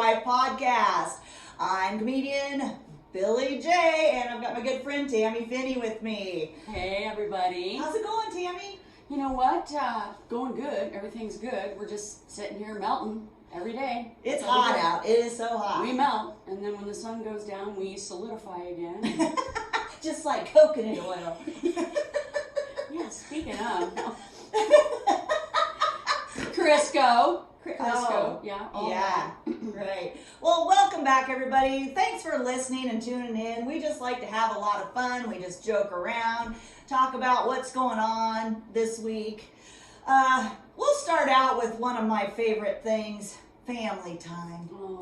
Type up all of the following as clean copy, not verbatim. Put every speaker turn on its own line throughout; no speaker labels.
Wife podcast. I'm comedian Billie J, and I've got my good friend Tammy Finney with me.
Hey everybody.
How's it going, Tammy?
You know what? Going good. Everything's good. We're just sitting here melting every day.
It's hot out. It is so hot.
We melt, and then when the sun goes down, we solidify again.
Just like coconut oil.
Yeah, speaking of. Crisco.
Oh,
yeah.
Yeah, right. Well, welcome back, everybody. Thanks for listening and tuning in. We just like to have a lot of fun. We just joke around, talk about what's going on this week. We'll start out with one of my favorite things, family time.
Oh,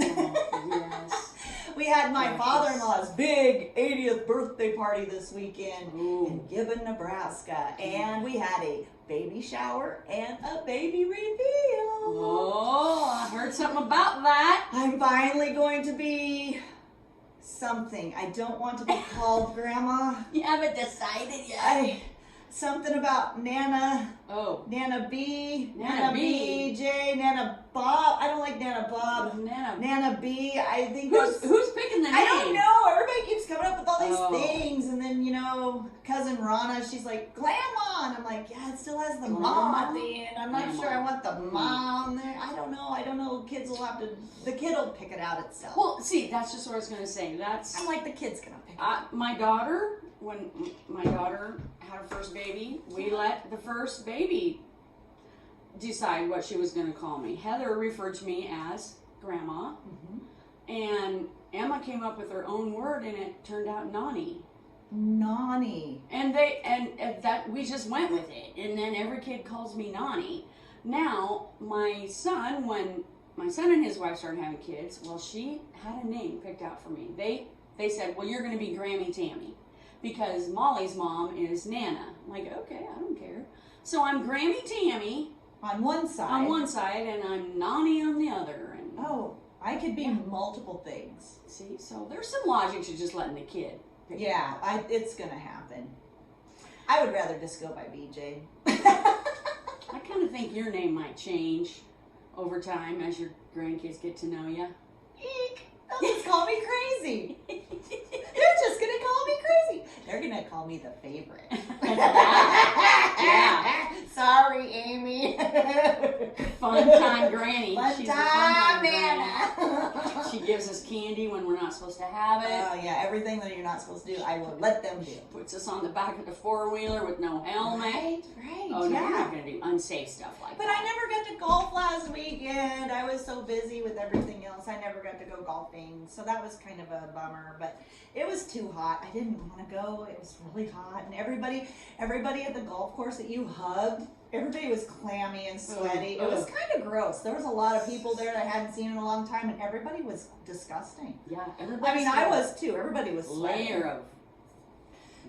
yes.
We had my father-in-law's big 80th birthday party this weekend in Gibbon, Nebraska. And we had a baby shower and a baby reveal.
Oh, I heard something about that.
I'm finally going to be something. I don't want to be called Grandma.
You haven't decided yet.
Something about Nana.
Oh.
Nana B.
Nana B.
BJ. Nana Bob. I don't like Nana Bob. Nana B. I think
who's picking the name?
I don't know. Everybody keeps coming up with all these things. And then, cousin Rana, she's like, Grandma. And I'm like, yeah, it still has the mom at the end. I'm not sure I want the mom there. I don't know. Kids will have to, the kid will pick it out itself.
Well, see, that's just what I was going to say.
I'm like, the kid's going to pick it out.
My daughter, when my daughter had her first baby, we let the first baby decide what she was going to call me. Heather referred to me as Grandma, and Emma came up with her own word, and it turned out Nani.
Nani.
And that we just went with it, and then every kid calls me Nani. Now, my son, when my son and his wife started having kids, well, she had a name picked out for me. They said, well, you're going to be Grammy Tammy, because Molly's mom is Nana. I'm like, okay, I don't care. So I'm Grammy Tammy
on one side,
and I'm Nani on the other. And
I could be multiple things.
See, so there's some logic to just letting the kid pick it out.
It's gonna happen. I would rather just go by BJ.
I kind of think your name might change over time as your grandkids get to know you.
Eek! They'll just call me crazy. They're just gonna call me crazy. They're gonna call me the favorite.
Yeah.
Sorry, Amy.
Fun time granny.
She's a fun time Nana.
She gives us candy when we're not supposed to have it.
Oh yeah, everything that you're not supposed to do, I will let them do.
Puts us on the back of the four-wheeler with no helmet.
Right.
Oh, no, we're not going to do unsafe stuff like
But
that.
I never got to golf last weekend. I was so busy with everything else. I never got to go golfing. So that was kind of a bummer. But it was too hot. I didn't want to go. It was really hot. And everybody at the golf course that you hugged, everybody was clammy and sweaty. It was kind of gross. There was a lot of people there that I hadn't seen in a long time. And everybody was disgusting.
Yeah,
I was too. Everybody was sweating.
Layer of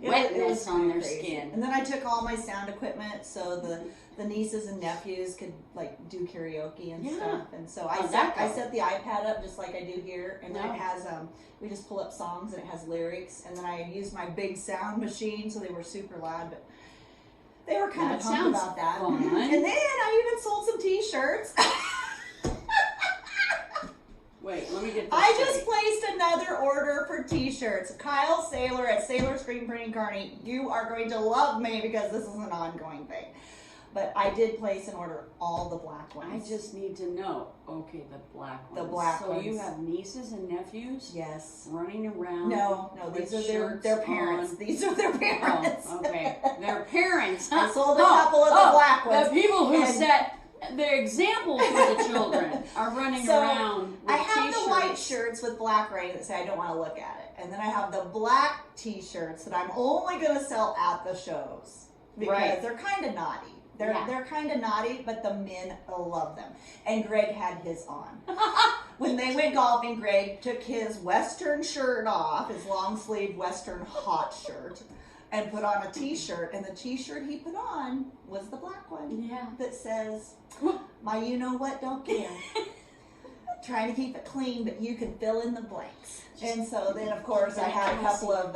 wetness on their
crazy.
skin.
And then I took all my sound equipment so the nieces and nephews could do karaoke and stuff. And so I set the iPad up just like I do here, and then it has we just pull up songs and it has lyrics, and then I used my big sound machine, so they were super loud, but they were kind of pumped about that.
Fun.
And then I even sold some T-shirts.
Wait, let me get this
I just placed another order for T-shirts. Kyle Saylor at Saylor Screen Printing Kearney, you are going to love me because this is an ongoing thing. But I did place an order, all the black ones.
I just need to know. Okay, the black ones.
The black ones.
So you have nieces and nephews?
Yes.
Running around?
No, these are their parents. On. These are their parents.
Oh, okay. Their parents.
I sold a couple of the black ones.
The people who set the example for the children are running around with
I have
T-shirts.
the white shirts with black writing that say I don't want to look at it. And then I have the black T-shirts that I'm only going to sell at the shows. Because they're kind of naughty. They're kind of naughty, but the men love them. And Greg had his on. When they went golfing, Greg took his Western shirt off, his long sleeve Western hot shirt, and put on a T-shirt. And the T-shirt he put on was the black one.
Yeah.
That says, my you-know-what don't care. Trying to keep it clean, but you can fill in the blanks. And so then, of course, I had a couple of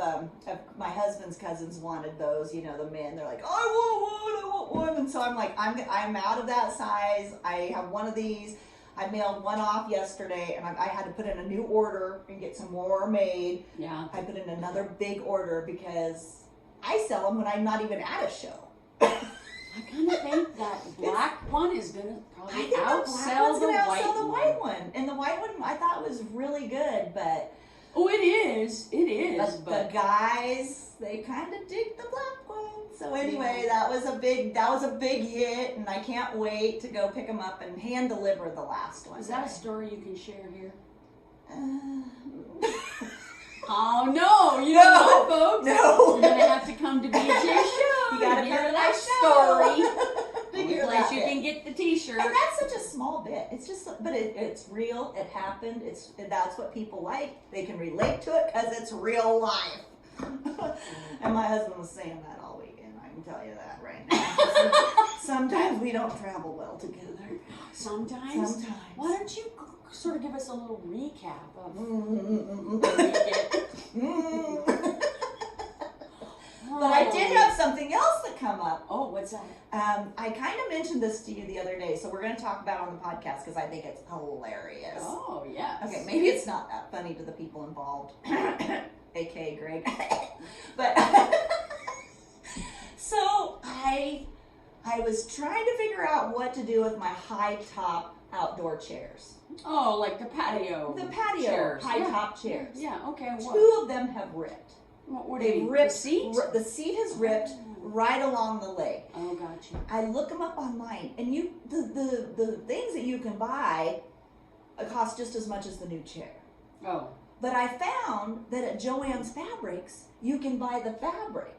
my husband's cousins wanted those. The men. They're like, I want one. And so I'm like, I'm out of that size. I have one of these. I mailed one off yesterday, and I had to put in a new order and get some more made.
Yeah.
I put in another big order because I sell them when I'm not even at a show.
I kind of think that black one is going to probably outsell the
white one. And the white one I thought was really good, but...
Oh, it is. It is.
But the guys, they kind of dig the black one. So anyway, that was a big hit, and I can't wait to go pick them up and hand deliver the last one.
Is that a story you can share here? Oh no, you know what, folks?
No.
You're gonna have to come to BJ's show.
You gotta
hear
come to
that
my
story.
show.
Only place you can get the T-shirt.
And that's such a small bit. It's just, but it's real. It happened. That's what people like. They can relate to it because it's real life. And my husband was saying that all weekend. I can tell you that right now. Sometimes we don't travel well together.
Sometimes. Why don't you sort of give us a little recap of
But I did have something else that come up.
Oh, what's that?
I kind of mentioned this to you the other day, so we're going to talk about it on the podcast because I think it's hilarious.
Oh, yes.
Okay, maybe it's not that funny to the people involved, aka Greg. But so I was trying to figure out what to do with my high top outdoor chairs.
Oh, like the patio.
The patio
chairs.
high top chairs.
Yeah. Okay. What?
Two of them have ripped.
What
They
ripped
ripped
the seat.
The seat has ripped right along the leg.
Oh, gotcha.
I look them up online, and the things that you can buy cost just as much as the new chair.
Oh.
But I found that at Joann's Fabrics, you can buy the fabric,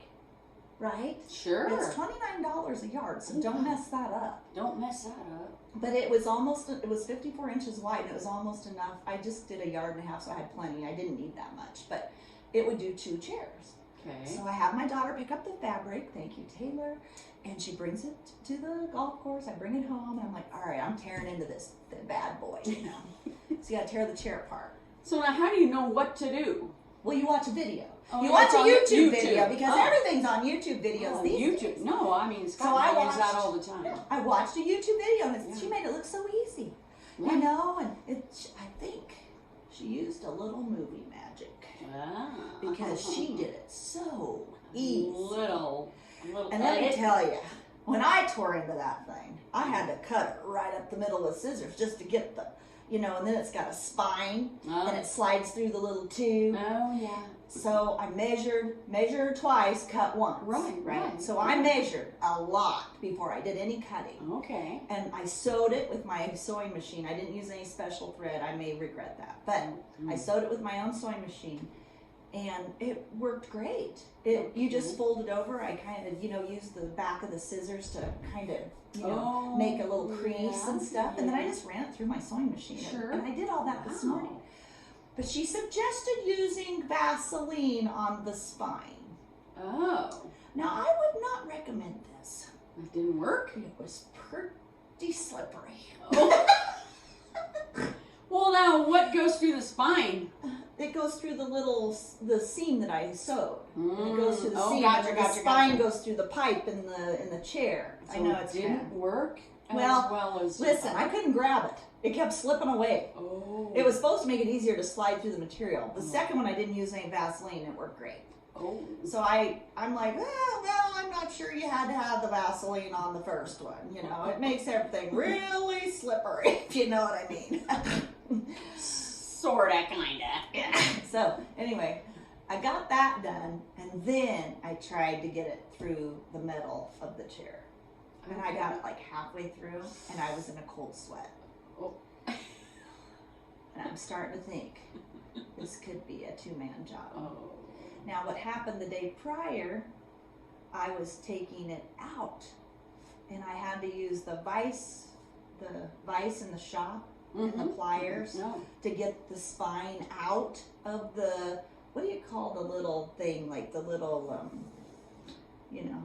right?
Sure.
It's $29 a yard, so don't mess that up.
Don't mess that up.
But it was 54 inches wide, and it was almost enough. I just did 1.5 yards, so I had plenty. I didn't need that much, but it would do 2 chairs.
Okay.
So I have my daughter pick up the fabric, thank you, Taylor, and she brings it to the golf course. I bring it home, and I'm like, all right, I'm tearing into this bad boy, you know. So you gotta tear the chair apart.
So now how do you know what to do?
Well, you watch a video.
Oh,
you watch a
on
YouTube video because everything's on YouTube videos these
YouTube.
days.
No, I mean, Scott
So I
use that all the time.
Yeah, I watched a YouTube video, and she made it look so easy, you know, and I think she used a little movie magic. Because she did it so easy.
Little.
And let me tell you, when I tore into that thing, I had to cut it right up the middle with scissors just to get the, you know, and then it's got a spine, and it slides through the little tube.
Oh, yeah.
So I measured twice, cut once.
Right.
So I measured a lot before I did any cutting.
Okay.
And I sewed it with my sewing machine. I didn't use any special thread. I may regret that. But I sewed it with my own sewing machine. And it worked great. You just fold it over. I kind of, you know, used the back of the scissors to kind of, you know, make a little crease and stuff. And then I just ran it through my sewing machine.
Sure.
And I did all that this morning. But she suggested using Vaseline on the spine.
Oh.
Now, I would not recommend this.
It didn't work?
It was pretty slippery.
Oh. Well, now, what goes through the spine?
It goes through the seam that I sewed. And it goes through the seam,
gotcha,
and the spine goes through the pipe in the chair. So I know it
didn't work
well
as
listen, I couldn't grab it. It kept slipping away.
Oh.
It was supposed to make it easier to slide through the material. The second one I didn't use any Vaseline. It worked great.
Oh.
So I'm like, well, I'm not sure you had to have the Vaseline on the first one. You know, it makes everything really slippery, if you know what I mean.
Sorta, kinda.
Yeah. So anyway, I got that done, and then I tried to get it through the metal of the chair. And I got it like halfway through, and I was in a cold sweat.
Oh.
And I'm starting to think this could be a 2-man job.
Oh.
Now, what happened the day prior, I was taking it out, and I had to use the vise in the shop, and the pliers to get the spine out of the, what do you call the little thing, like the little, you know,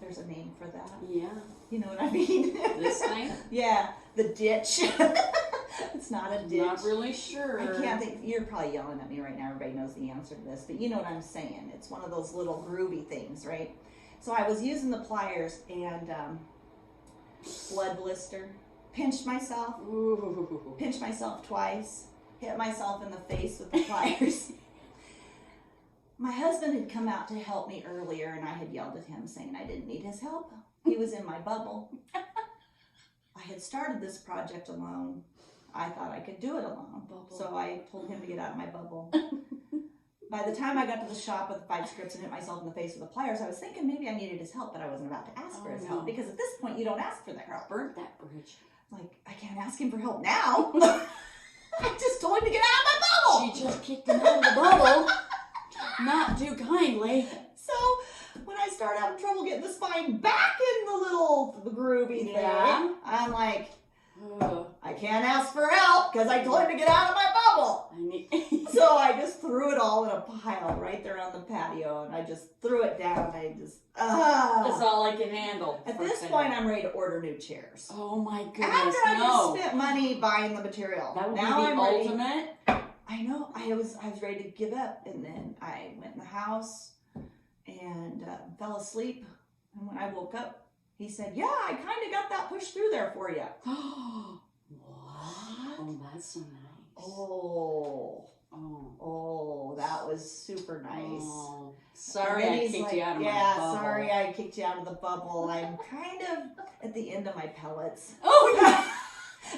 there's a name for that.
Yeah.
You know what I mean?
This thing?
Yeah, the ditch. It's not a ditch.
Not really sure.
I can't think. You're probably yelling at me right now. Everybody knows the answer to this, but you know what I'm saying. It's one of those little groovy things, right? So I was using the pliers, and blood blister, pinched myself.
Ooh.
Pinched myself twice. Hit myself in the face with the pliers. My husband had come out to help me earlier, and I had yelled at him saying I didn't need his help. He was in my bubble. I had started this project alone. I thought I could do it alone. So I told him to get out of my bubble. By the time I got to the shop with the 5 strips and hit myself in the face with the pliers, I was thinking maybe I needed his help, but I wasn't about to ask for his help, because at this point you don't ask for their help.
Burnt that bridge.
Like, I can't ask him for help now. I just told him to get out of my bubble.
She just kicked him out of the bubble. Not too kindly.
So when I start having trouble getting the spine back in the little groovy thing, I'm like, I can't ask for help because I told him to get out of my bubble. So I just threw it all in a pile right there on the patio, and I just threw it down. I just,
That's all I can handle.
At this point, I'm ready to order new chairs.
Oh my goodness,
After I just spent money buying the material.
That would be the ultimate.
I know. I was ready to give up, and then I went in the house and fell asleep. And when I woke up, he said, "Yeah, I kind of got that pushed through there for you."
What? Oh, that's so nice.
Oh, that was super nice.
Oh, sorry I kicked you out of my bubble.
Yeah, sorry I kicked you out of the bubble. I'm kind of at the end of my pellets.
Oh, yeah.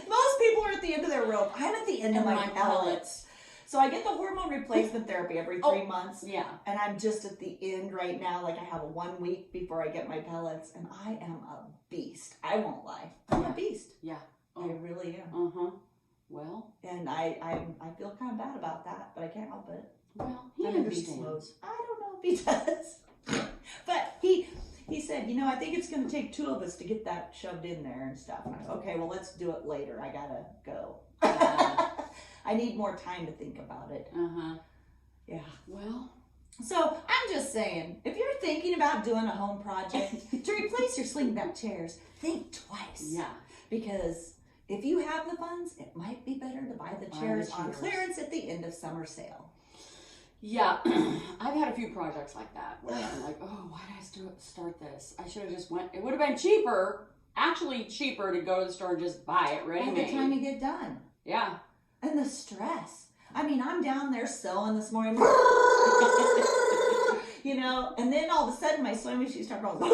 Most people are at the end of their rope. I'm at the end of my pellets. So I get the hormone replacement therapy every 3 months.
Yeah.
And I'm just at the end right now. Like, I have 1 week before I get my pellets. And I am a beast. I won't lie. I'm a beast.
Yeah.
I really am.
Uh-huh. Well.
And I feel kind of bad about that, but I can't help it.
Well, he understands.
I don't know if he does. But he said, you know, I think it's going to take 2 of us to get that shoved in there and stuff. And I said, okay, well, let's do it later. I got to go. I need more time to think about it.
Uh-huh.
Yeah.
Well.
So I'm just saying, if you're thinking about doing a home project to replace your slingback chairs, think twice.
Yeah.
Because if you have the funds, it might be better to buy the chairs on clearance at the end of summer sale.
Yeah. I've had a few projects like that where I'm like, oh, why did I start this? I should have just went. It would have been cheaper, actually cheaper to go to the store and just buy it ready-made.
By the time you get done.
Yeah.
And the stress. I mean, I'm down there sewing this morning. You know, and then all of a sudden my sewing machine started going. I'm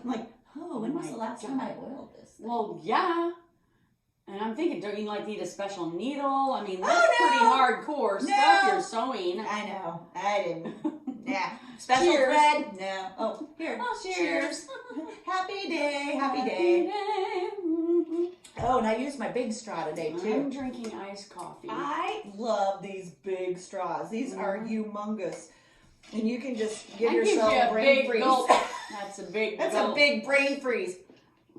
like, oh, when was the last time I oiled this thing?
Well, yeah. And I'm thinking, don't you need a special needle? I mean, that's pretty hardcore stuff you're sewing.
I know. I didn't. Yeah. Special thread? No. Oh, here.
Oh,
cheers. Happy day. Happy day. Oh, and I used my big straw today, too.
I'm drinking iced coffee.
I love these big straws. These are humongous. And you can just give yourself a brain freeze.
Gulp. That's a big
That's
gulp.
a big brain freeze.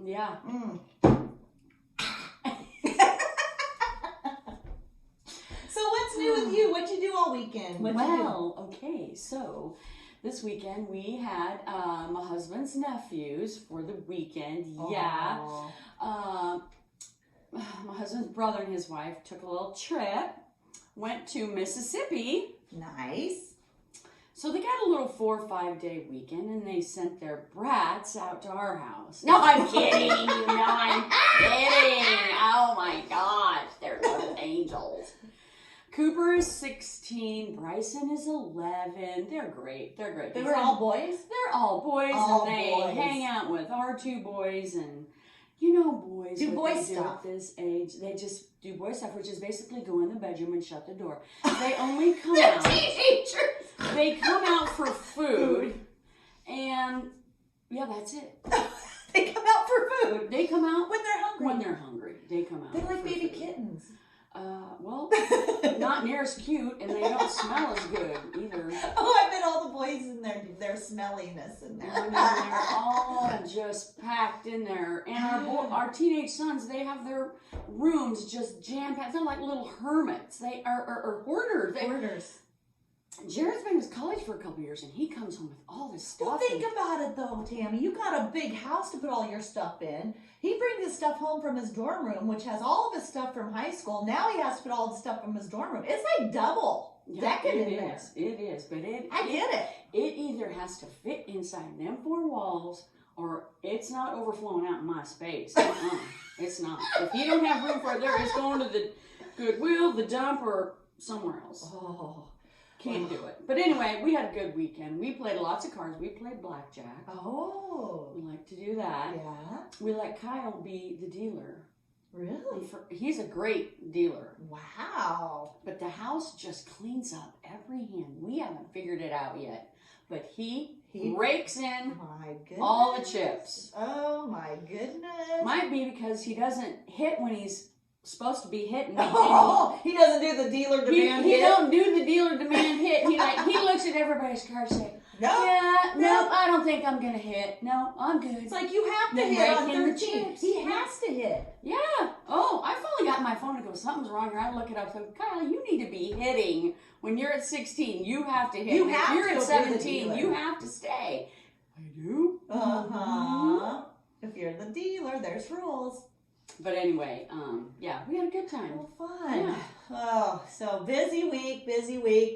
Yeah.
Mm. So what's new with you? What'd you do all weekend?
Okay, so this weekend we had my husband's nephews for the weekend.
Aww.
Yeah. My husband's brother and his wife took a little trip, went to Mississippi.
Nice.
So they got a little 4 or 5 day weekend, and they sent their brats out to our house. No, I'm kidding. No, I'm kidding. Oh my gosh, they're little angels. Cooper is 16. Bryson is 11. They're great. They're great.
They were all boys?
They're all boys,
all
and they
boys.
hang out with our 2 boys, and you know, boys
do
what
boy
they
stuff
do at this age. They just do boy stuff, which is basically go in the bedroom and shut the door. They only come out.
Teenagers.
They come out for food, and yeah, that's it.
They come out for food.
They come out
when they're hungry.
When they're hungry, they come out.
They're like
for
baby
food.
kittens.
Well, not near as cute, and they don't smell as good either.
Oh, I bet all the boys in there, their smelliness in there.
I mean, they're all just packed in there. And our teenage sons, they have their rooms just jam-packed. They're like little hermits. They are hoarders.
Hoarders.
Jared's been in college for a couple years, and he comes home with all this stuff.
Well, think about it, though, Tammy. You got a big house to put all your stuff in. He brings his stuff home from his dorm room, which has all of his stuff from high school. Now he has to put all the stuff from his dorm room. It's like double decking in there.
It is, but
I get it.
It either has to fit inside them 4 walls, or it's not overflowing out in my space. It's not. If you don't have room for it there, it's going to the Goodwill, the dump, or somewhere else.
Oh.
Can't do it. But anyway, we had a good weekend. We played lots of cards. We played Blackjack.
Oh.
We like to do that.
Yeah.
We let Kyle be the dealer.
Really?
He's a great dealer.
Wow.
But the house just cleans up every hand. We haven't figured it out yet. But he rakes in all the chips.
Oh my goodness.
Might be because he doesn't hit when he's supposed to be hitting.
Oh, he doesn't do the dealer demand hit.
He don't do the dealer demand hit. He looks at everybody's cards and say,
no,
yeah, no, I don't think I'm gonna hit. No, I'm good.
It's like you have to hit on 13. He has to hit.
Yeah. Oh, I finally got my phone to go, something's wrong here. I look it up. So, Kyle, you need to be hitting. When you're at 16, you have to hit.
You
if
have
you're
to
at
go
17, you have to stay. I do.
Uh-huh. If you're the dealer, there's rules.
But anyway, yeah, we had a good time.
Oh, fun.
Yeah.
Oh, so busy week.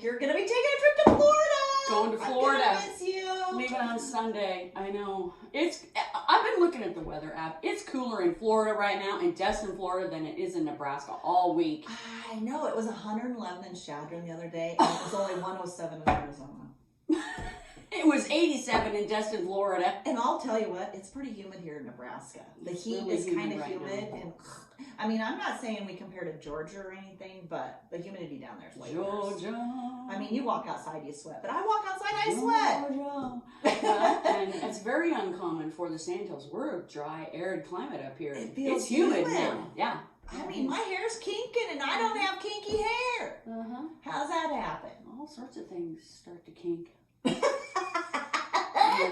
You're going to be taking a trip to Florida.
Going to Florida.
I'm gonna miss you.
Leaving on Sunday. I know. I've been looking at the weather app. It's cooler in Florida right now, in Destin, Florida, than it is in Nebraska all week.
I know. It was 111 in Chadron the other day, and it was only 107 in Arizona.
It was 87 in Destin, Florida.
And I'll tell you what, it's pretty humid here in Nebraska. The heat
really
is kind of
right
humid.
now.
And I mean, I'm not saying we compare to Georgia or anything, but the humidity down there is way worse.
Georgia.
I mean, you walk outside, you sweat. But I walk outside, I sweat.
Well, and it's very uncommon for the Sand Hills. We're a dry, arid climate up here.
It feels
it's humid
humid.
now. Yeah.
I mean, my hair's kinking, and I don't have kinky hair.
Uh-huh.
How's that happen?
All sorts of things start to kink. You're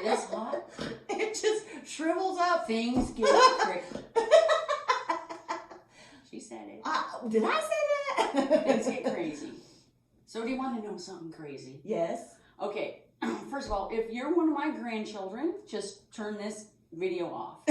this hot.
It just shrivels up.
Things get crazy. She said it.
Did I say that?
Things get crazy. So do you want to know something crazy?
Yes.
Okay. First of all, if you're one of my grandchildren, just turn this video off.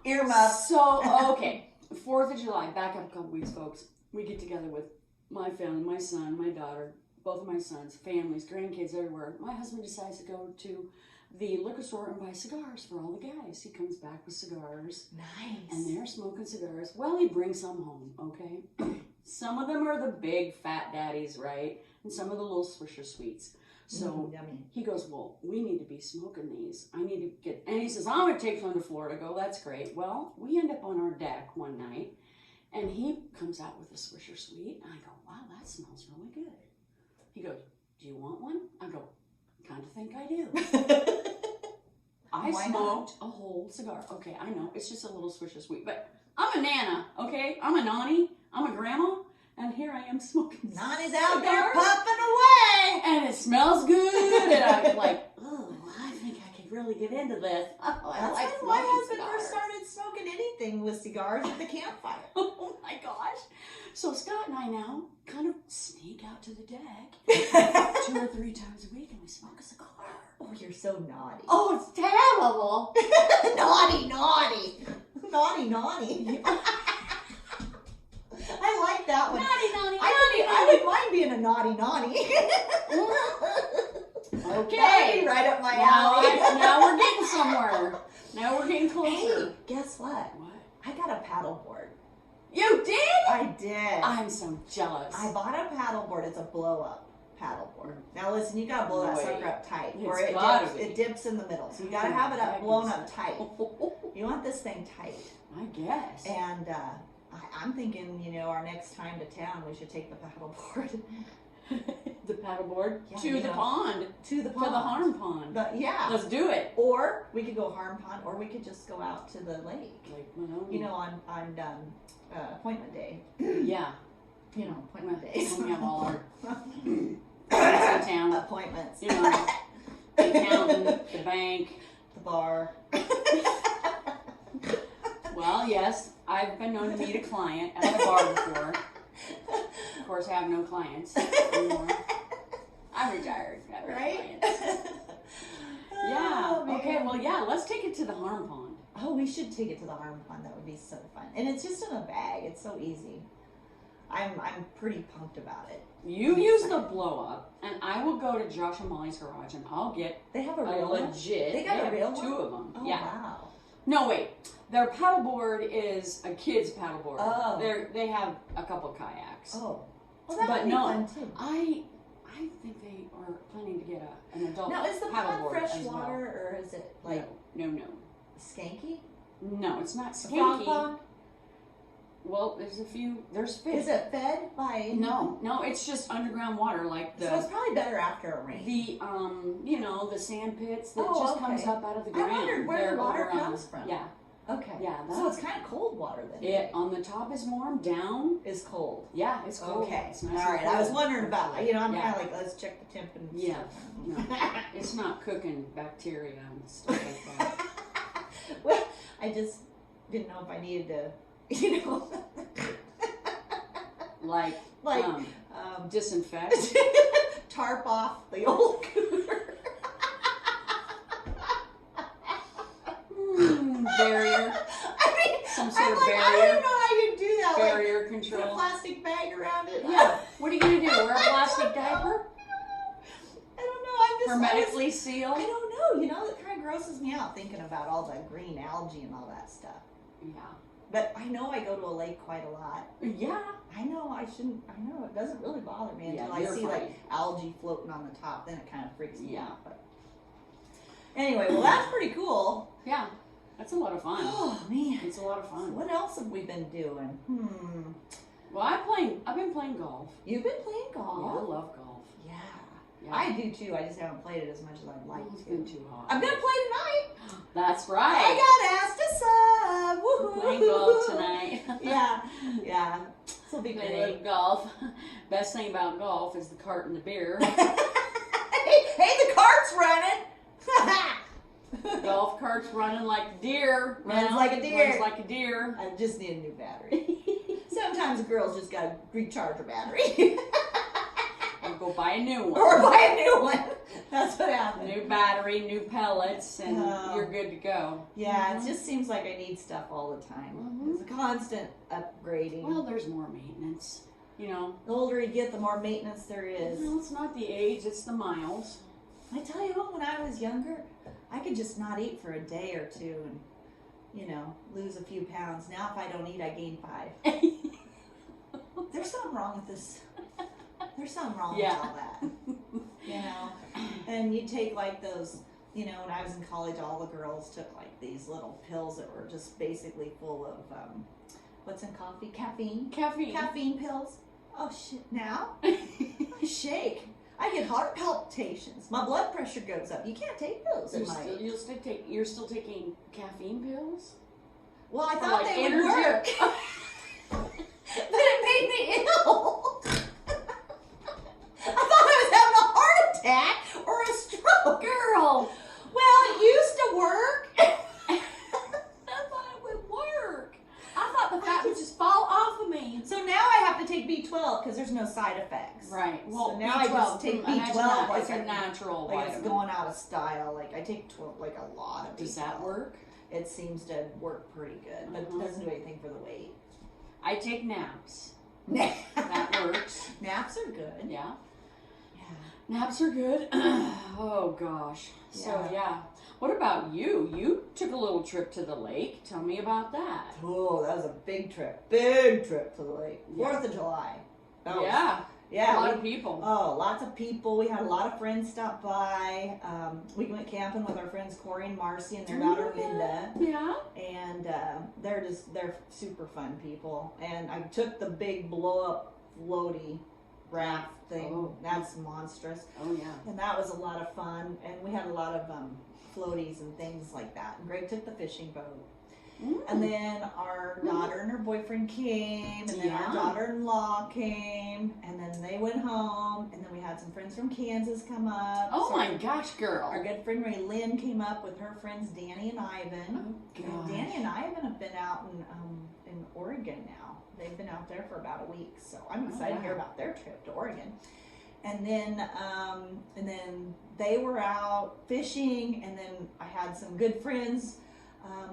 Earmuff.
So, okay. 4th of July, back up a couple weeks, folks. We get together with my family, my son, my daughter, both of my sons, families, grandkids, everywhere. My husband decides to go to the liquor store and buy cigars for all the guys. He comes back with cigars.
Nice.
And they're smoking cigars. Well, he brings some home, okay? Some of them are the big fat daddies, right? And some of the little Swisher Sweets. So he goes, well, we need to be smoking these. I need to get, and he says, I'm going to take one to Florida. Go, that's great. Well, we end up on our deck one night, and he comes out with a Swisher Sweet, and I go, wow, that smells really good. He goes, do you want one? I go, kind of think I do. I smoked a whole cigar. Okay, I know, it's just a little Swisher Sweet, but I'm a nana, okay? I'm a nanny, I'm a grandma, and here I am smoking
Nani's out there puffing away!
And it smells good, and I'm like, oh, I think I could really get into this. Oh,
That's
like
when my husband
cigars.
first started smoking anything with cigars at the campfire.
Oh my gosh. So Scott and I now kind of sneak out to the deck 2 or 3 times a week and we smoke a cigar.
Oh, you're so naughty.
Oh, it's terrible.
Naughty. Naughty. I like that one.
Naughty.
I wouldn't mind being a naughty.
Okay.
That would be right up my alley.
Now we're getting somewhere. Now we're getting closer.
Hey, guess what?
What?
I got a paddleboard.
You did?
I did.
I'm so jealous.
I bought a paddleboard. It's a blow-up paddleboard. Now listen, you gotta blow that sucker up tight, or it dips in the middle. So you gotta have it up blown up tight. You want this thing tight.
I guess.
And I'm thinking, our next time to town, we should take the paddleboard.
The paddleboard
to
the pond.
To the
Harm Pond.
But yeah.
Let's do it.
Or we could go Harm Pond, or we could just go out to the lake.
Lake Maloney.
On appointment day.
Yeah.
Appointment days.
We have all our town
appointments.
The accountant, the bank,
the bar.
Well, yes, I've been known to meet a client at the bar before. Of course, I have no clients anymore. I'm retired.
Right?
Yeah.
Oh,
okay. Well, yeah. Let's take it to the Harm Pond.
Oh, we should take it to the Harm Pond. That would be so fun. And it's just in a bag. It's so easy. I'm pretty pumped about it.
You use the blow up, and I will go to Josh and Molly's garage, and I'll get
They have a real one?
legit.
They got a real one?
2 of them.
Oh,
Yeah.
wow.
No, wait. Their paddleboard is a kid's paddleboard.
Oh.
They have a couple kayaks.
Oh. Well, that
But
would be
no,
fun too.
I think they are planning to get an adult
Now, is the pond
paddleboard
fresh
as
water
well.
or is it like
No.
skanky?
No, it's not
A frog
skanky.
pond?
Well, there's fish.
Is it fed by?
No, it's just underground water, like
So it's probably better after a rain.
The sand pits that
Oh,
just
okay.
comes up out of the
I
ground.
wondered where
They're
the water
over,
comes from.
Yeah.
Okay.
Yeah.
So it's kind of cold water then.
It on the top is warm, down.
is cold.
Yeah, it's cold.
Okay.
It's nice
All
and
right. I was
cold.
wondering about. I'm
Yeah.
kind of like, let's check the temp and
Yeah.
stuff.
No, it's not cooking bacteria and stuff like that.
Well, I just didn't know if I needed to,
Like disinfect.
tarp off the old cooter.
Barrier.
I mean,
Some sort of
I
barrier.
don't know how you do that.
Barrier
Put a
control.
plastic bag around it.
Yeah. What are you gonna do? Wear a plastic diaper?
I don't know. I'm just
Hermetically sealed?
I don't know. You know, it kind of grosses me out thinking about all the green algae and all that stuff.
Yeah.
But I know I go to a lake quite a lot.
Yeah.
I know I shouldn't. I know it doesn't really bother me
Yeah,
until I
you're
see
fine.
like algae floating on the top. Then it kind of freaks me
Yeah.
out. But anyway, well, that's pretty cool.
Yeah. That's a lot of fun.
Oh man,
It's a lot of fun.
what else have we been doing?
Well, I've been playing golf.
You've been playing
Yeah, I
golf.
love golf.
Yeah,
Yeah.
I do too. I just haven't played it as much as I'd like
It's
to.
been too hot.
I'm gonna play tonight.
That's right.
I got asked to sub. Woohoo.
Playing golf tonight.
yeah. This will be
I
great.
love golf. Best thing about golf is the cart and the beer.
hey, the cart's running.
Golf cart's running like a deer.
Runs
now.
like a deer.
Runs like a deer.
I just need a new battery. Sometimes a girl's just got to recharge her battery.
Or go buy a new one.
Or buy a new one. That's what happens.
New battery, new pellets, and
Oh.
you're good to go.
Yeah, it just seems like I need stuff all the time.
Mhm.
It's a constant upgrading.
Well, there's more maintenance. You know,
The older you get, the more maintenance there is.
well, it's not the age, it's the miles.
I tell you what, when I was younger, I could just not eat for a day or two and, lose a few pounds. Now if I don't eat, I gain 5. There's something wrong with this. There's something wrong
Yeah.
with all that. And you take like those, when I was in college, all the girls took like these little pills that were just basically full of, what's in coffee? Caffeine.
Caffeine.
Caffeine pills. Oh shit, now? I shake. I get heart palpitations. My blood pressure goes up. You can't take those at my age.
You're still taking caffeine pills?
Well, I
Or
thought
like
they would
energy?
work. But it made me ill. I thought I was having a heart attack or a stroke.
Girl!
Well, it used to work.
I thought it would work. I thought the fat would just fall off of me.
So now I have to take B12 because there's no side effects.
Right. Well,
So now I just take
imagine
B12
that.
like
It's a natural
Like it's
vitamin.
going out of style. Like I take like a lot of B12.
Does that work?
It seems to work pretty good, but
Uh-huh.
it doesn't do anything for the weight.
I take naps.
That
That works.
Naps are good.
Yeah.
Yeah.
Naps are good. Oh gosh. So yeah. What about you? You took a little trip to the lake. Tell me about that.
Oh, that was a big trip. Big trip to the lake. 4th of July. That was-
Yeah.
Yeah.
A lot of people.
Oh, lots of people. We had a lot of friends stop by. We went camping with our friends Corey and Marcy and their daughter Linda.
Yeah.
And they're super fun people. And I took the big blow up floaty raft thing.
Oh.
That's monstrous.
Oh yeah.
And that was a lot of fun. And we had a lot of floaties and things like that. And Greg took the fishing boat. And then our daughter and her boyfriend came, and then our
Yeah.
daughter-in-law came, and then they went home, and then we had some friends from Kansas come up.
Oh
So
my gosh, girl.
Our good friend Ray Lynn came up with her friends Danny and Ivan.
Oh,
And
gosh.
Danny and Ivan have been out in Oregon now. They've been out there for about a week, so I'm excited to hear about their trip to Oregon. And then they were out fishing, and then I had some good friends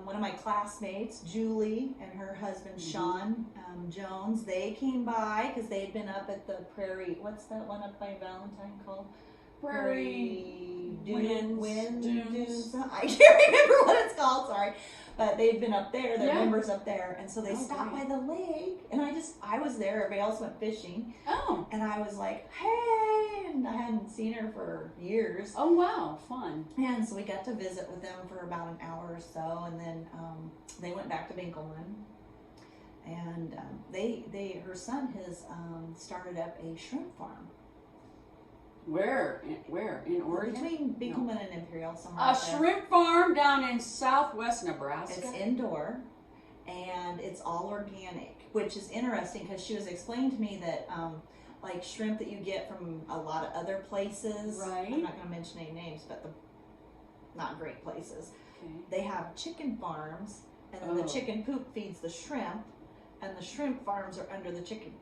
One of my classmates, Julie, and her husband, Sean Jones, they came by because they had been up at the Prairie, what's that one up by Valentine called? Prairie Dunes. I can't remember what it's called, sorry. But they'd been up there, their members up there, and so they stopped by the lake, and I was there, everybody else went fishing. Oh. And I was like, hey, and I hadn't seen her for years.
Oh, wow, fun.
And so we got to visit with them for about an hour or so, and then they went back to Binkelman. And her son has started up a shrimp farm.
Where? In Oregon?
Between Binkelman and Imperial, somewhere.
A shrimp farm down in southwest Nebraska.
It's indoor, and it's all organic, which is interesting because she was explaining to me that like shrimp that you get from a lot of other places.
Right.
I'm not going to mention any names, but not great places.
Okay.
They have chicken farms, and then the chicken poop feeds the shrimp, and the shrimp farms are under the chicken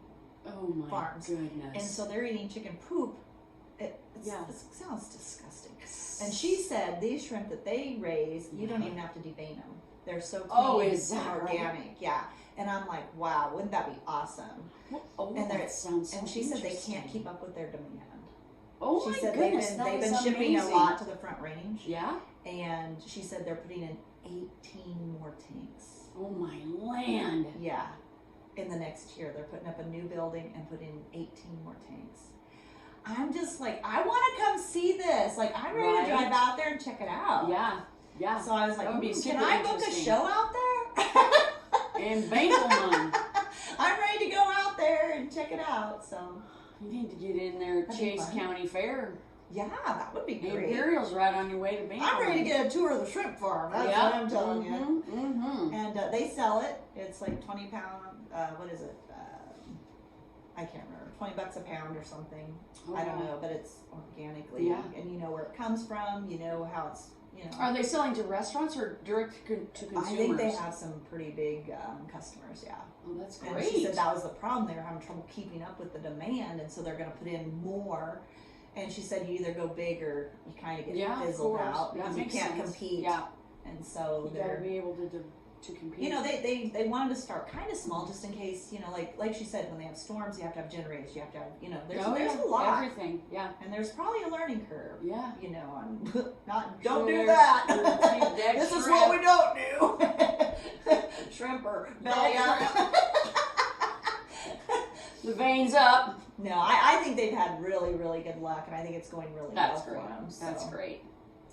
farms.
Goodness.
And so they're eating chicken poop. It sounds disgusting. And she said these shrimp that they raise, you don't even have to devein them. They're so clean and organic. Right? Yeah. And I'm like, wow, wouldn't that be awesome?
And that sounds so
and she said they can't keep up with their demand.
Oh,
she said
goodness,
they've been shipping a lot to the Front Range.
Yeah.
And she said they're putting in 18 more tanks.
Oh my land.
Yeah. In the next year, they're putting up a new building and putting in 18 more tanks. I'm just like, I want to come see this. Like, I'm ready to drive out there and check it out.
Yeah, yeah.
So I was like, can I book a show out there?
In Binkelman.
I'm ready to go out there and check it out. So
you need to get in there at Chase County Fair.
Yeah, that would be great.
Imperial's right on your way to Binkelman.
I'm ready to get a tour of the shrimp farm. That's what I'm telling you. Mm-hmm. And they sell it. It's like 20 pound. What is it? I can't remember. $20 a pound or something. I don't know, but it's organically. Yeah. And you know where it comes from. You know how it's,
Are they selling to restaurants or direct to consumers?
I think they have some pretty big customers, yeah.
Oh, that's great.
And she said that was the problem. They were having trouble keeping up with the demand, and so they're going to put in more. And she said you either go big or you kind of get fizzled out because you can't compete. Yeah. And so
you got to be able to compete.
They wanted to start kind of small just in case, like she said, when they have storms, you have to have generators, you have to have, there's a lot.
Everything, yeah.
And there's probably a learning curve.
Yeah.
Don't do that. This is what we don't do. Shrimp or belly up.
The veins up.
No, I think they've had really, really good luck, and I think it's going really well for them. So.
That's great.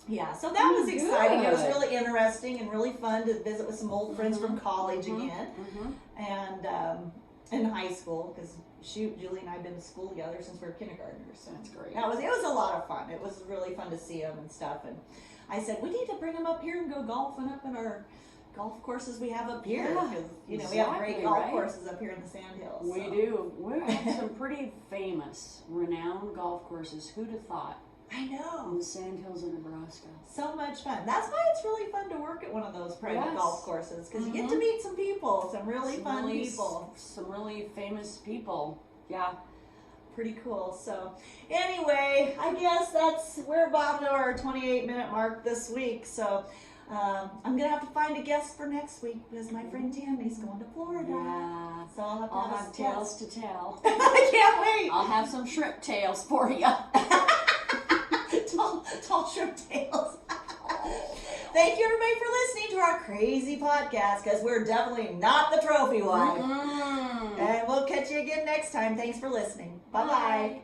Yeah, so that was exciting. It was really interesting and really fun to visit with some old friends from college again, and in high school, because Julie and I have been to school together since we were kindergartners. So
that's great.
It was a lot of fun. It was really fun to see them and stuff. And I said we need to bring them up here and go golfing up in our golf courses we have up here, because we have great golf courses up here in the Sandhills.
We do. We have some pretty famous, renowned golf courses. Who'd have thought?
I know.
In the Sandhills of Nebraska.
So much fun. That's why it's really fun to work at one of those private golf courses, because you get to meet some people, some really fun people.
Some really famous people. Yeah.
Pretty cool. So anyway, I guess we're about to our 28-minute mark this week. So I'm going to have to find a guest for next week because my friend Tammy's going to Florida.
Yeah.
So
I'll have tales to tell.
I can't wait.
I'll have some shrimp tales for you.
Tall shrimp tails. Thank you everybody for listening to our crazy podcast, because we're definitely not the trophy wife. And we'll catch you again next time. Thanks for listening. Bye-bye.